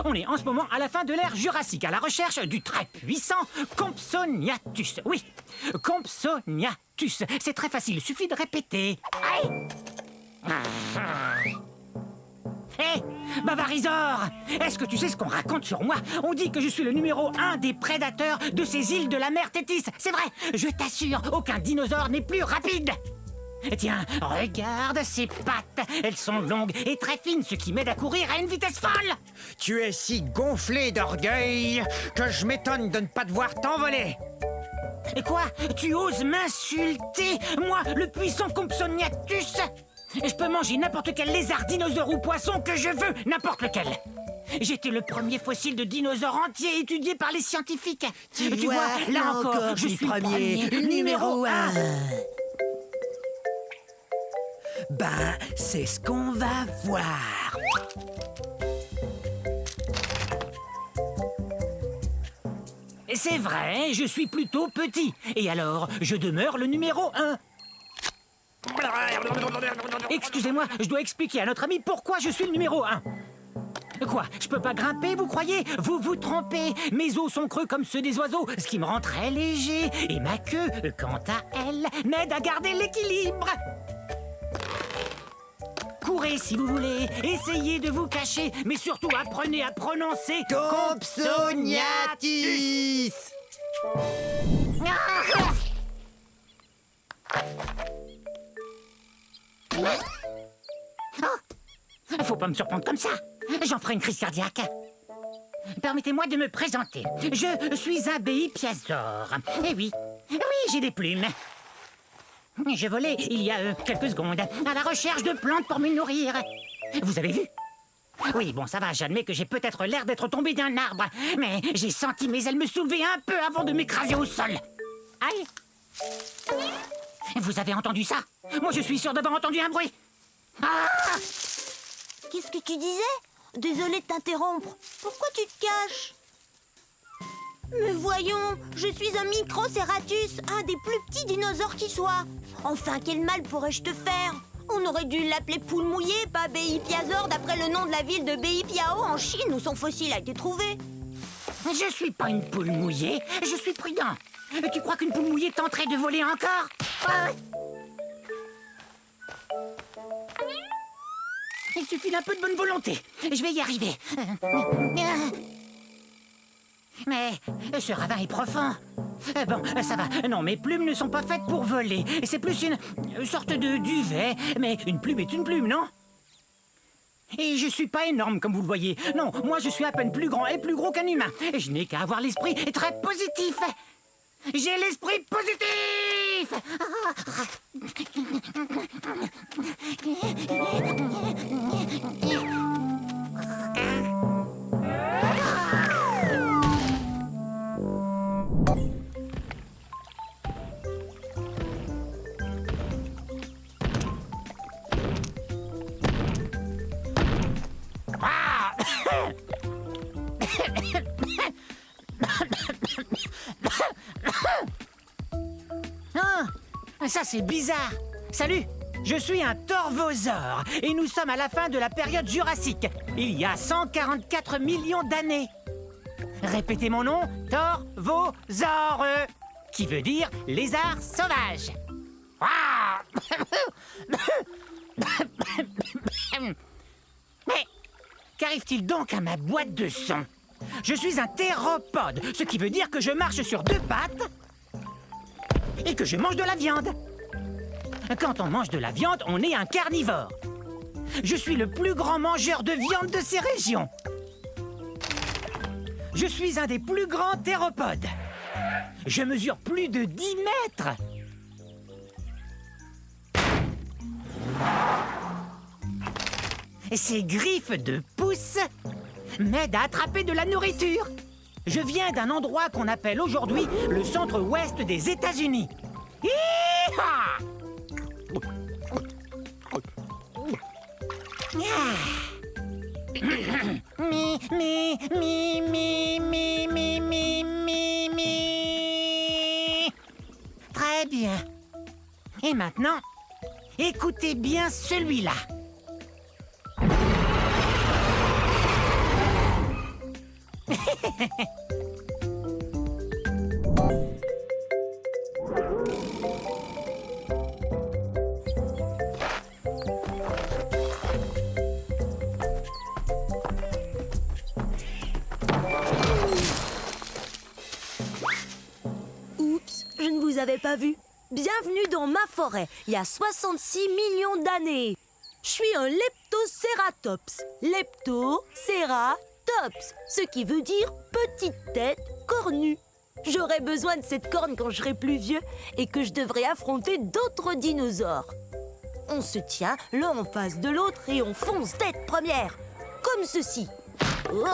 On est en ce moment à la fin de l'ère Jurassique, à la recherche du très puissant Compsognathus. Oui, Compsognathus. C'est très facile, suffit de répéter. Hé, Bavarizor, est-ce que tu sais ce qu'on raconte sur moi? On dit que je suis le numéro 1 des prédateurs de ces îles de la mer Tétis. C'est vrai, je t'assure, aucun dinosaure n'est plus rapide. Tiens, regarde ces pattes. Elles sont longues et très fines, ce qui m'aide à courir à une vitesse folle. Tu es si gonflé d'orgueil que je m'étonne de ne pas te voir t'envoler. Et quoi? Tu oses m'insulter? Moi, le puissant Compsognathus? Je peux manger n'importe quel lézard, dinosaure ou poisson que je veux, n'importe lequel. J'étais le premier fossile de dinosaure entier étudié par les scientifiques. Tu vois, là encore, je suis premier, numéro 1. Ben, c'est ce qu'on va voir. C'est vrai, je suis plutôt petit. Et alors, je demeure le numéro 1. Excusez-moi, je dois expliquer à notre ami pourquoi je suis le numéro 1. Quoi, je peux pas grimper, vous croyez? Vous vous trompez. Mes os sont creux comme ceux des oiseaux, ce qui me rend très léger. Et ma queue, quant à elle, m'aide à garder l'équilibre. Courez si vous voulez, essayez de vous cacher, mais surtout apprenez à prononcer Compsognathus. Faut pas me surprendre comme ça. J'en ferai une crise cardiaque. Permettez-moi de me présenter. Je suis un béipiazor. Eh oui, j'ai des plumes. Je volais il y a quelques secondes à la recherche de plantes pour me nourrir. Vous avez vu? Oui, bon, ça va, j'admets que j'ai peut-être l'air d'être tombé d'un arbre, mais j'ai senti mes ailes me soulever un peu avant de m'écraser au sol. Aïe! Vous avez entendu ça? Moi, je suis sûr d'avoir entendu un bruit. Ah! Qu'est-ce que tu disais? Désolé de t'interrompre. Pourquoi tu te caches? Mais voyons, je suis un Microceratus, un des plus petits dinosaures qui soit. Enfin, quel mal pourrais-je te faire? On aurait dû l'appeler poule mouillée, pas béipiazor, d'après le nom de la ville de Beipiao en Chine où son fossile a été trouvé. Je suis pas une poule mouillée, je suis prudent. Tu crois qu'une poule mouillée tenterait de voler encore? Il suffit d'un peu de bonne volonté. Je vais y arriver. Mais ce ravin est profond. Bon, ça va. Non, mes plumes ne sont pas faites pour voler. C'est plus une sorte de duvet. Mais une plume est une plume, non? Et je suis pas énorme, comme vous le voyez. Non, moi je suis à peine plus grand et plus gros qu'un humain. Et je n'ai qu'à avoir l'esprit très positif. J'ai l'esprit positif! Ça, c'est bizarre. Salut, je suis un torvosaure et nous sommes à la fin de la période jurassique, il y a 144 millions d'années. Répétez mon nom, torvosaure, qui veut dire lézard sauvage. Mais qu'arrive-t-il donc à ma boîte de son? Je suis un théropode, ce qui veut dire que je marche sur deux pattes et que je mange de la viande. Quand on mange de la viande, on est un carnivore. Je suis le plus grand mangeur de viande de ces régions. Je suis un des plus grands théropodes. Je mesure plus de 10 mètres. Ces griffes de pouce m'aident à attraper de la nourriture. Je viens d'un endroit qu'on appelle aujourd'hui le centre-ouest des États-Unis. Hi-ha! Mi, mi, mi, mi, mi, mi, mi, mi, mi. Très bien. Et maintenant, écoutez bien celui-là. Oups, je ne vous avais pas vu. Bienvenue dans ma forêt, il y a 66 millions d'années. Je suis un Leptoceratops. Leptoceratops, ce qui veut dire petite tête cornue. J'aurai besoin de cette corne quand je serai plus vieux et que je devrai affronter d'autres dinosaures. On se tient l'un en face de l'autre et on fonce tête première, comme ceci. Oh,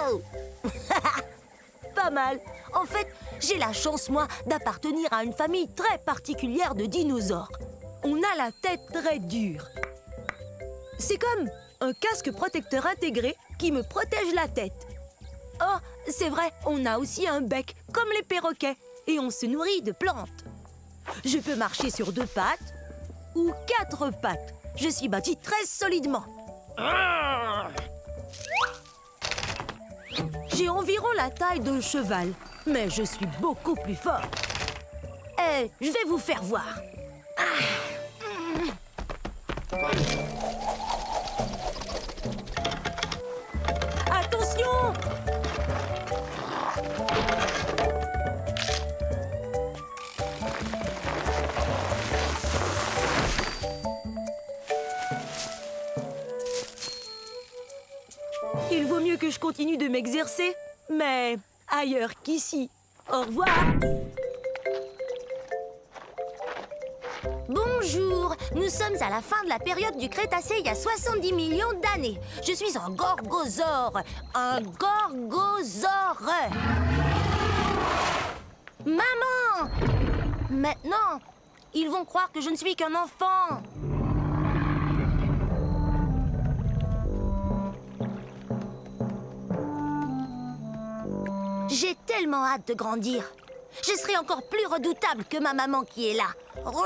oh. Pas mal. En fait, j'ai la chance, moi, d'appartenir à une famille très particulière de dinosaures. On a la tête très dure. C'est comme un casque protecteur intégré qui me protège la tête. Oh, c'est vrai, on a aussi un bec, comme les perroquets, et on se nourrit de plantes. Je peux marcher sur 2 pattes ou 4 pattes. Je suis bâti très solidement. J'ai environ la taille d'un cheval, mais je suis beaucoup plus fort. Je vais vous faire voir. Attention! Il vaut mieux que je continue de m'exercer, mais ailleurs qu'ici. Au revoir. Bonjour, nous sommes à la fin de la période du Crétacé il y a 70 millions d'années. Je suis un gorgosaure. Un gorgosaure. Maman! Maintenant, ils vont croire que je ne suis qu'un enfant. J'ai tellement hâte de grandir. Je serai encore plus redoutable que ma maman qui est là. Rouah!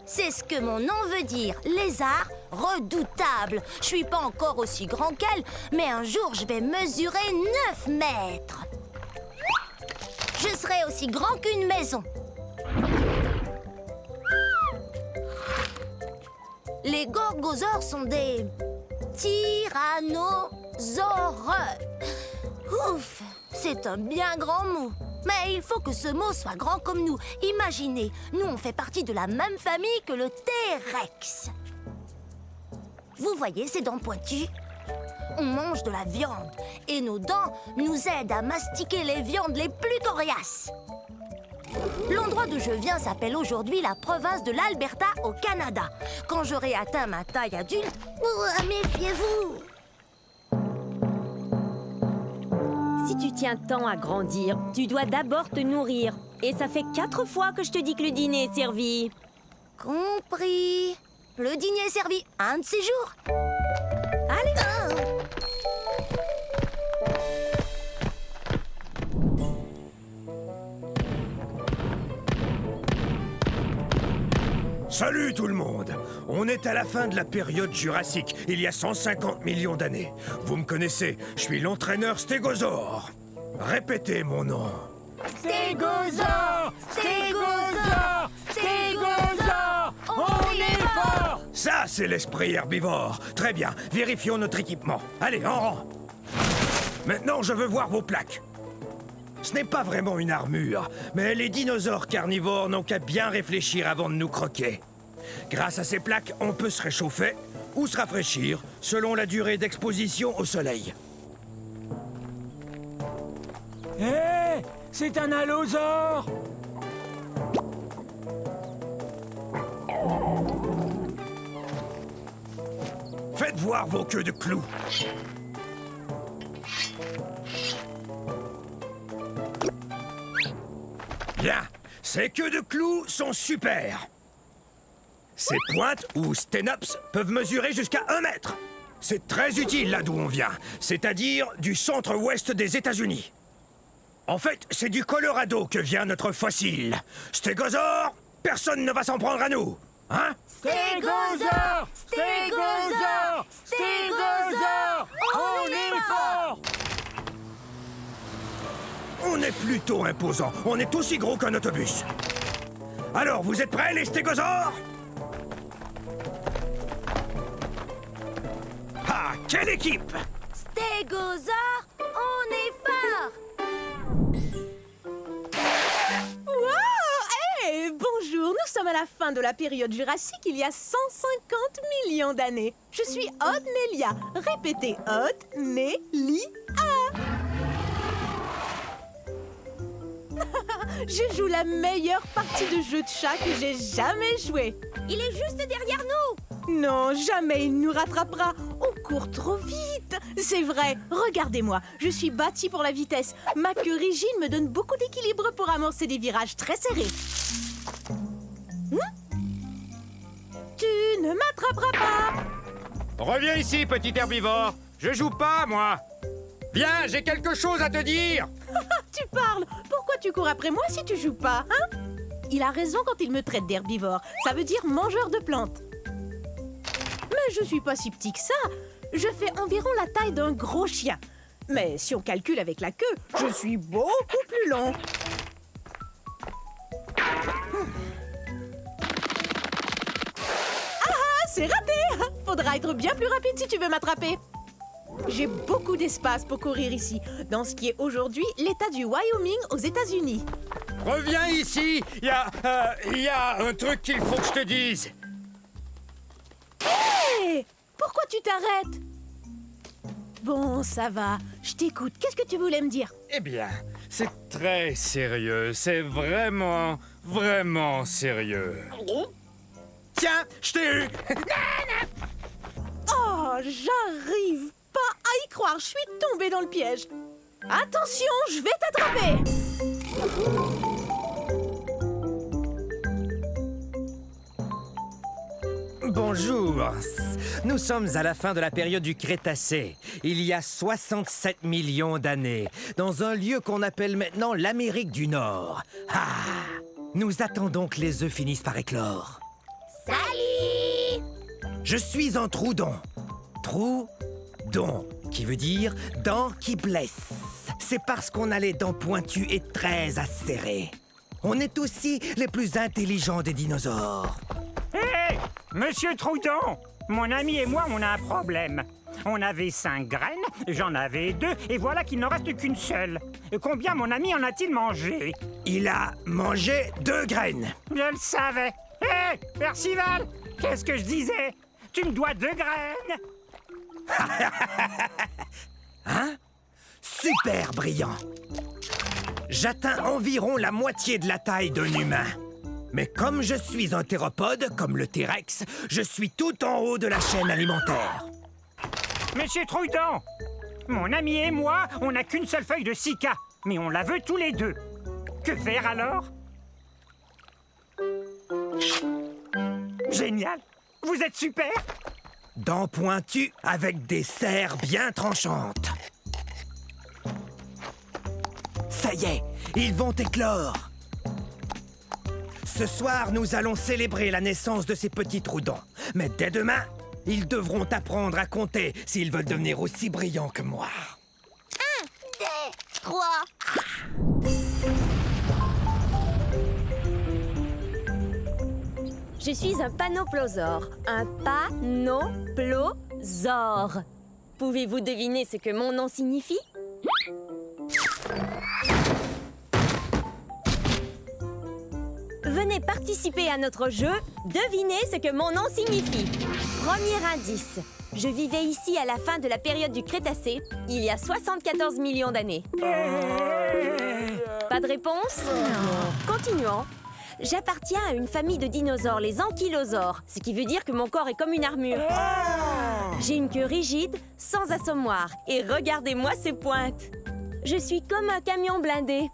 C'est ce que mon nom veut dire, lézard redoutable. Je suis pas encore aussi grand qu'elle, mais un jour je vais mesurer 9 mètres. Je serai aussi grand qu'une maison. Les gorgosaures sont des tyrannosaures. Ouf, c'est un bien grand mot. Mais il faut que ce mot soit grand comme nous. Imaginez, nous on fait partie de la même famille que le T-Rex. Vous voyez ces dents pointues? On mange de la viande et nos dents nous aident à mastiquer les viandes les plus coriaces. L'endroit d'où je viens s'appelle aujourd'hui la province de l'Alberta au Canada. Quand j'aurai atteint ma taille adulte, méfiez-vous! Si tu tiens tant à grandir, tu dois d'abord te nourrir. Et ça fait 4 fois que je te dis que le dîner est servi. Compris. Le dîner est servi un de ces jours. Allez. Salut tout le monde! On est à la fin de la période jurassique, il y a 150 millions d'années. Vous me connaissez, je suis l'entraîneur Stégosaure. Répétez mon nom. Stégosaure! Stégosaure! Stégosaure! On est fort! Ça, c'est l'esprit herbivore. Très bien, vérifions notre équipement. Allez, en rang. Maintenant, je veux voir vos plaques. Ce n'est pas vraiment une armure, mais les dinosaures carnivores n'ont qu'à bien réfléchir avant de nous croquer. Grâce à ces plaques, on peut se réchauffer ou se rafraîchir selon la durée d'exposition au soleil. Hé, c'est un allosaure! Faites voir vos queues de clous. Bien, ces queues de clous sont super. Ces pointes, ou sténops, peuvent mesurer jusqu'à 1 mètre. C'est très utile là d'où on vient, c'est-à-dire du centre-ouest des États-Unis. En fait, c'est du Colorado que vient notre fossile. Stégosaure, personne ne va s'en prendre à nous. Hein? Stégosaure! Stégosaure! Stégosaure! On est fort! On est plutôt imposant. On est aussi gros qu'un autobus. Alors, vous êtes prêts, les stégosaures? Ah, quelle équipe! Stégosaure, on est fort! Wow! Hey, bonjour, nous sommes à la fin de la période jurassique il y a 150 millions d'années. Je suis Aude-Nélia. Répétez Aude-Nélia. Je joue la meilleure partie de jeu de chat que j'ai jamais joué. Il est juste derrière nous! Non, jamais il nous rattrapera. On court trop vite. C'est vrai, regardez-moi. Je suis bâtie pour la vitesse. Ma queue rigide me donne beaucoup d'équilibre pour amorcer des virages très serrés. Tu ne m'attraperas pas. Reviens ici, petit herbivore. Je joue pas, moi. Viens, j'ai quelque chose à te dire. Tu parles. Pourquoi tu cours après moi si tu joues pas, hein? Il a raison quand il me traite d'herbivore. Ça veut dire mangeur de plantes. Mais je suis pas si petit que ça. Je fais environ la taille d'un gros chien. Mais si on calcule avec la queue, je suis beaucoup plus long. Ah, c'est raté! Faudra être bien plus rapide si tu veux m'attraper. J'ai beaucoup d'espace pour courir ici, dans ce qui est aujourd'hui l'État du Wyoming aux États-Unis. Reviens ici. Il y a un truc qu'il faut que je te dise. Hé! Pourquoi tu t'arrêtes? Bon, ça va. Je t'écoute. Qu'est-ce que tu voulais me dire? Eh bien, c'est très sérieux. C'est vraiment, vraiment sérieux. Tiens, je t'ai eu! Oh, j'arrive pas à y croire. Je suis tombée dans le piège. Attention, je vais t'attraper. Bonjour. Nous sommes à la fin de la période du Crétacé, il y a 67 millions d'années, dans un lieu qu'on appelle maintenant l'Amérique du Nord. Ah! Nous attendons que les œufs finissent par éclore. Salut! Je suis un troudon. Troudon, qui veut dire dents qui blessent. C'est parce qu'on a les dents pointues et très acérées. On est aussi les plus intelligents des dinosaures. Hé! Monsieur Troudon! Mon ami et moi, on a un problème. On avait 5 graines, j'en avais 2, et voilà qu'il n'en reste qu'une seule. Combien mon ami en a-t-il mangé? Il a mangé 2 graines. Je le savais. Hé! Percival! Qu'est-ce que je disais? Tu me dois 2 graines! Hein? Super brillant. J'atteins environ la moitié de la taille d'un humain. Mais comme je suis un théropode, comme le T-Rex, je suis tout en haut de la chaîne alimentaire. Monsieur Troudon! Mon ami et moi, on n'a qu'une seule feuille de cica, mais on la veut tous les deux. Que faire alors? Génial! Vous êtes super! Dents pointues avec des serres bien tranchantes. Ça y est, ils vont éclore. Ce soir, nous allons célébrer la naissance de ces petits troudons. Mais dès demain, ils devront apprendre à compter s'ils veulent devenir aussi brillants que moi. 1, 2, 3. Je suis un panoplosaure. Un panoplosaure. Pouvez-vous deviner ce que mon nom signifie? Venez participer à notre jeu. Devinez ce que mon nom signifie. Premier indice. Je vivais ici à la fin de la période du Crétacé, il y a 74 millions d'années. Pas de réponse? Non. Continuons. J'appartiens à une famille de dinosaures, les ankylosaures, ce qui veut dire que mon corps est comme une armure. J'ai une queue rigide, sans assommoir, et regardez-moi ces pointes. Je suis comme un camion blindé.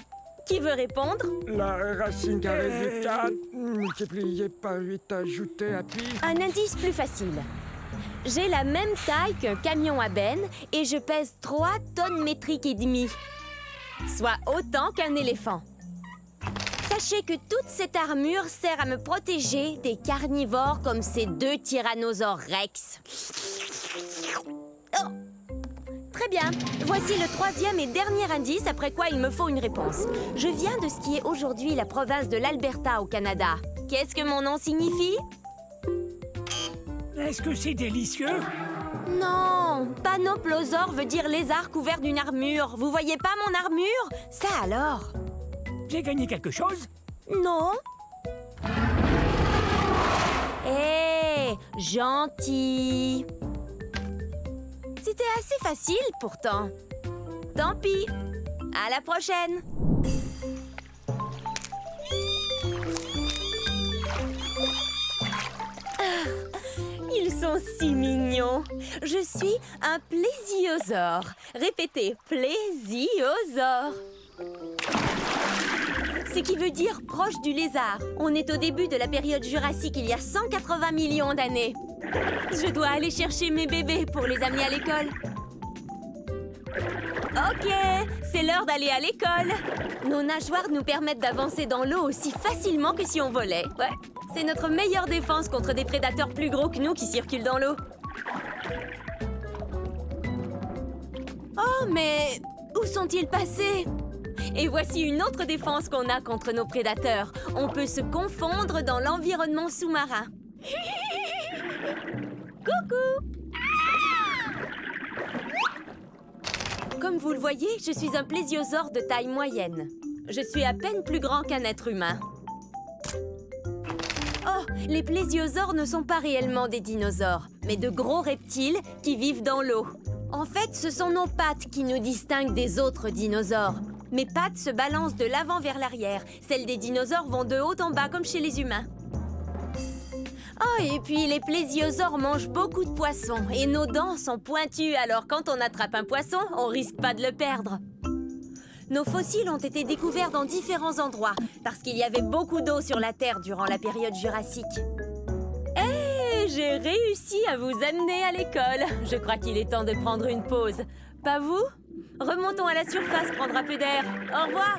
Qui veut répondre? La racine carrée du 4, multiplié par 8 ajouté à pi. Un indice plus facile. J'ai la même taille qu'un camion à benne et je pèse 3 tonnes métriques et demie. Soit autant qu'un éléphant. Ça Sachez que toute cette armure sert à me protéger des carnivores comme ces 2 tyrannosaures rex. Oh. Très bien. Voici le 3e et dernier indice, après quoi il me faut une réponse. Je viens de ce qui est aujourd'hui la province de l'Alberta au Canada. Qu'est-ce que mon nom signifie? Est-ce que c'est délicieux? Non, Panoplosaure veut dire lézard couvert d'une armure. Vous voyez pas mon armure? Ça alors? J'ai gagné quelque chose? Non. Hé, gentil. C'était assez facile pourtant. Tant pis. À la prochaine. Ils sont si mignons. Je suis un plésiosaure. Répétez, plésiosaure. Ce qui veut dire proche du lézard. On est au début de la période jurassique, il y a 180 millions d'années. Je dois aller chercher mes bébés pour les amener à l'école. Ok, c'est l'heure d'aller à l'école. Nos nageoires nous permettent d'avancer dans l'eau aussi facilement que si on volait. Ouais, c'est notre meilleure défense contre des prédateurs plus gros que nous qui circulent dans l'eau. Oh, mais où sont-ils passés? Et voici une autre défense qu'on a contre nos prédateurs. On peut se confondre dans l'environnement sous-marin. Coucou! Comme vous le voyez, je suis un plésiosaure de taille moyenne. Je suis à peine plus grand qu'un être humain. Oh, les plésiosaures ne sont pas réellement des dinosaures, mais de gros reptiles qui vivent dans l'eau. En fait, ce sont nos pattes qui nous distinguent des autres dinosaures. Mes pattes se balancent de l'avant vers l'arrière. Celles des dinosaures vont de haut en bas, comme chez les humains. Oh, et puis les plésiosaures mangent beaucoup de poissons. Et nos dents sont pointues, alors quand on attrape un poisson, on risque pas de le perdre. Nos fossiles ont été découverts dans différents endroits, parce qu'il y avait beaucoup d'eau sur la Terre durant la période jurassique. Hé, j'ai réussi à vous amener à l'école. Je crois qu'il est temps de prendre une pause. Pas vous ? Remontons à la surface prendre un peu d'air. Au revoir!